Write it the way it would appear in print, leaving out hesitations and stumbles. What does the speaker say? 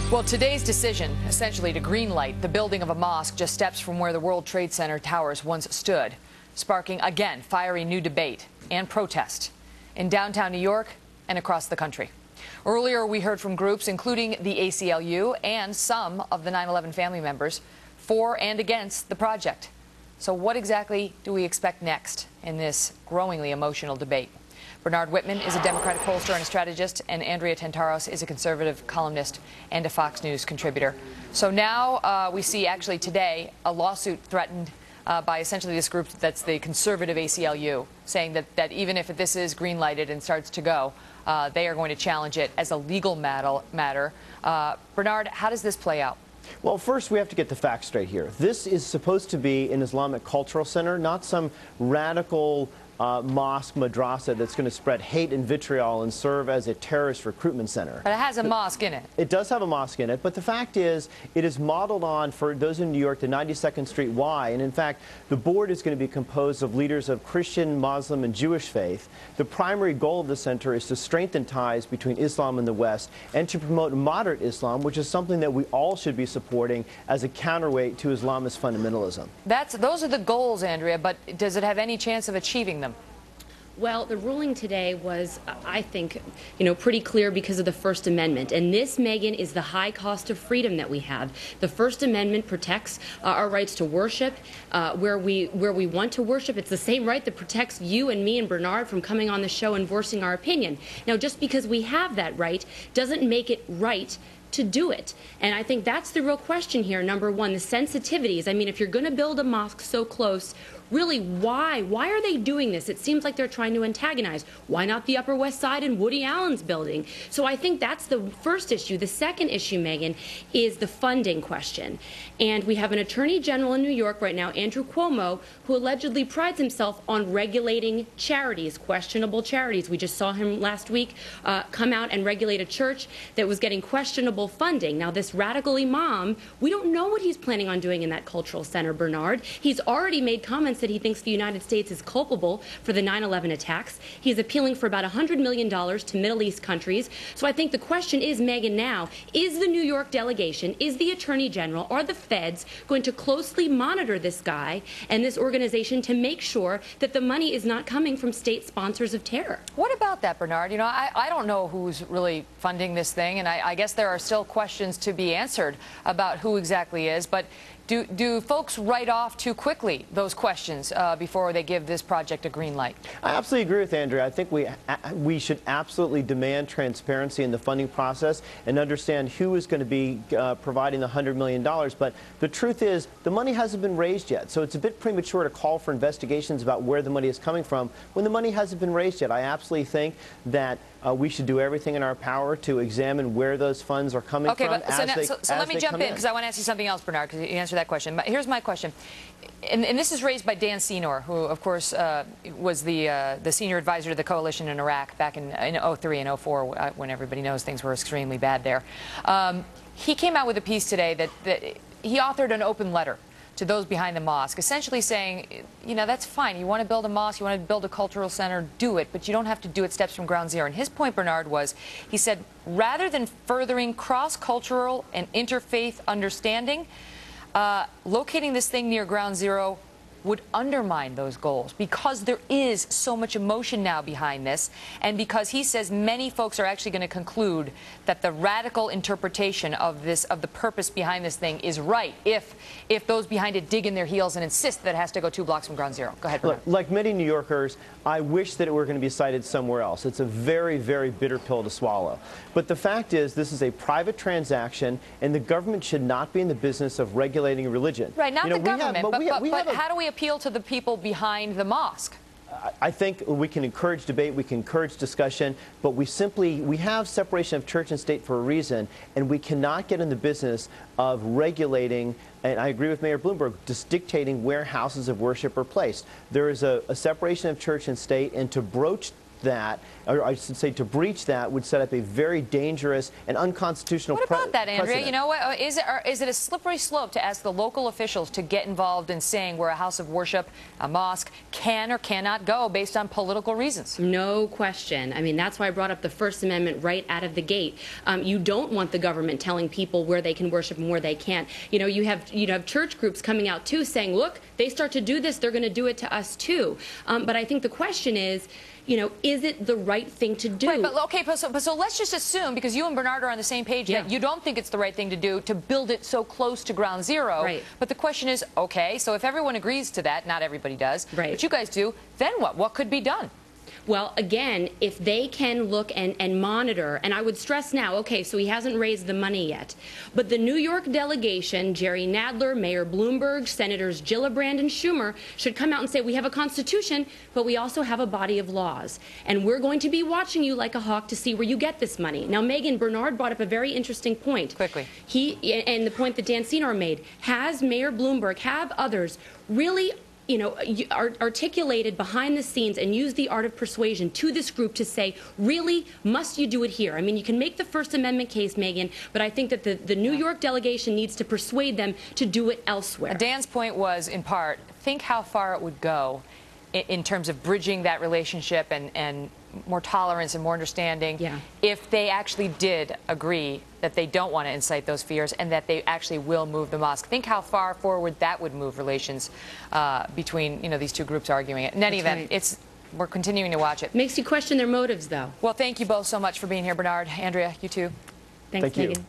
Well, today's decision, essentially to greenlight the building of a mosque just steps from where the World Trade Center towers once stood, sparking, again, fiery new debate and protest in downtown New York and across the country. Earlier, we heard from groups including the ACLU and some of the 9/11 family members for and against the project. So what exactly do we expect next in this growingly emotional debate? Bernard Whitman is a Democratic pollster and a strategist, and Andrea Tantaros is a conservative columnist and a Fox News contributor. So now we see actually today a lawsuit threatened by essentially this group that's the conservative ACLU, saying that even if this is green-lighted and starts to go, they are going to challenge it as a legal matter. Bernard, how does this play out? Well, first, we have to get the facts straight here. This is supposed to be an Islamic cultural center, not some radical mosque madrasa that's going to spread hate and vitriol and serve as a terrorist recruitment center. But it has a mosque in it. It does have a mosque in it, but the fact is it is modeled on, for those in New York, the 92nd Street Y, and in fact the board is going to be composed of leaders of Christian, Muslim, and Jewish faith. The primary goal of the center is to strengthen ties between Islam and the West and to promote moderate Islam, which is something that we all should be supporting as a counterweight to Islamist fundamentalism. Those are the goals, Andrea, but does it have any chance of achieving them? Well, the ruling today was, I think, pretty clear because of the First Amendment. And this, Megan, is the high cost of freedom that we have. The First Amendment protects our rights to worship where we want to worship. It's the same right that protects you and me and Bernard from coming on the show and voicing our opinion. Now, just because we have that right doesn't make it right to do it. And I think that's the real question here. Number one, the sensitivities. I mean, if you're going to build a mosque so close, really, why? Why are they doing this? It seems like they're trying to antagonize. Why not the Upper West Side and Woody Allen's building? So I think that's the first issue. The second issue, Megan, is the funding question. And we have an attorney general in New York right now, Andrew Cuomo, who allegedly prides himself on regulating charities, questionable charities. We just saw him last week come out and regulate a church that was getting questionable funding. Now, this radical imam, we don't know what he's planning on doing in that cultural center, Bernard. He's already made comments that he thinks the United States is culpable for the 9/11 attacks. He's appealing for about $100 million to Middle East countries. So I think the question is, Megan, now, is the New York delegation, is the Attorney General, are the feds going to closely monitor this guy and this organization to make sure that the money is not coming from state sponsors of terror? What about that, Bernard? You know, I don't know who's really funding this thing, and I guess there are still questions to be answered about who exactly is, but do folks write off too quickly those questions before they give this project a green light? I absolutely agree with Andrea. I think we should absolutely demand transparency in the funding process and understand who is going to be providing the $100 million. But the truth is, the money hasn't been raised yet. So it's a bit premature to call for investigations about where the money is coming from when the money hasn't been raised yet. I absolutely think that we should do everything in our power to examine where those funds are coming from. Okay, so let me jump in, because I want to ask you something else, Bernard, because you answered that question. But here's my question, and this is raised by Dan Senor, who, of course, was the senior advisor to the coalition in Iraq back in 03 and 04, when everybody knows things were extremely bad there. He came out with a piece today that he authored an open letter to those behind the mosque, essentially saying, you know, that's fine. You want to build a mosque, you want to build a cultural center, do it, but you don't have to do it steps from ground zero. And his point, Bernard, was, he said, rather than furthering cross-cultural and interfaith understanding, locating this thing near ground zero would undermine those goals, because there is so much emotion now behind this, and because he says many folks are actually going to conclude that the radical interpretation of the purpose behind this thing is right if those behind it dig in their heels and insist that it has to go 2 blocks from ground zero. Go ahead, Bernard. Look, like many New Yorkers, I wish that it were going to be cited somewhere else. It's a very, very bitter pill to swallow. But the fact is, this is a private transaction, and the government should not be in the business of regulating religion. Right, not the government, but how do we appeal to the people behind the mosque? I think we can encourage debate, we can encourage discussion, but we have separation of church and state for a reason, and we cannot get in the business of regulating, and I agree with Mayor Bloomberg, just dictating where houses of worship are placed. There is a separation of church and state, and to broach that, or I should say to breach that, would set up a very dangerous and unconstitutional precedent. What about that, Andrea? Precedent. You know what? Is it a slippery slope to ask the local officials to get involved in saying where a house of worship, a mosque, can or cannot go based on political reasons? No question. I mean, that's why I brought up the First Amendment right out of the gate. You don't want the government telling people where they can worship and where they can't. You know, you have church groups coming out too saying, look, they start to do this, they're going to do it to us too. But I think the question is, you know, is it the right thing to do? Right, but okay, so let's just assume, because you and Bernard are on the same page, that you don't think it's the right thing to do to build it so close to ground zero. Right. But the question is, okay, so if everyone agrees to that, not everybody does, right, but you guys do, then what? What could be done? Well, again, if they can look and monitor, and I would stress now, okay, so he hasn't raised the money yet, but the New York delegation, Jerry Nadler, Mayor Bloomberg, Senators Gillibrand and Schumer, should come out and say, we have a constitution, but we also have a body of laws, and we're going to be watching you like a hawk to see where you get this money. Now, Megan, Bernard brought up a very interesting point. Quickly. And the point that Dan Senor made, has Mayor Bloomberg, have others really articulated behind the scenes and use the art of persuasion to this group to say, really, must you do it here? I mean, you can make the First Amendment case, Megan, but I think that the New York delegation needs to persuade them to do it elsewhere. Dan's point was, in part, think how far it would go in terms of bridging that relationship and more tolerance and more understanding if they actually did agree that they don't want to incite those fears and that they actually will move the mosque. Think how far forward that would move relations between these two groups arguing it. In any event, we're continuing to watch it. Makes you question their motives, though. Well, thank you both so much for being here, Bernard. Andrea, you too. Thanks, Thank you. Megan.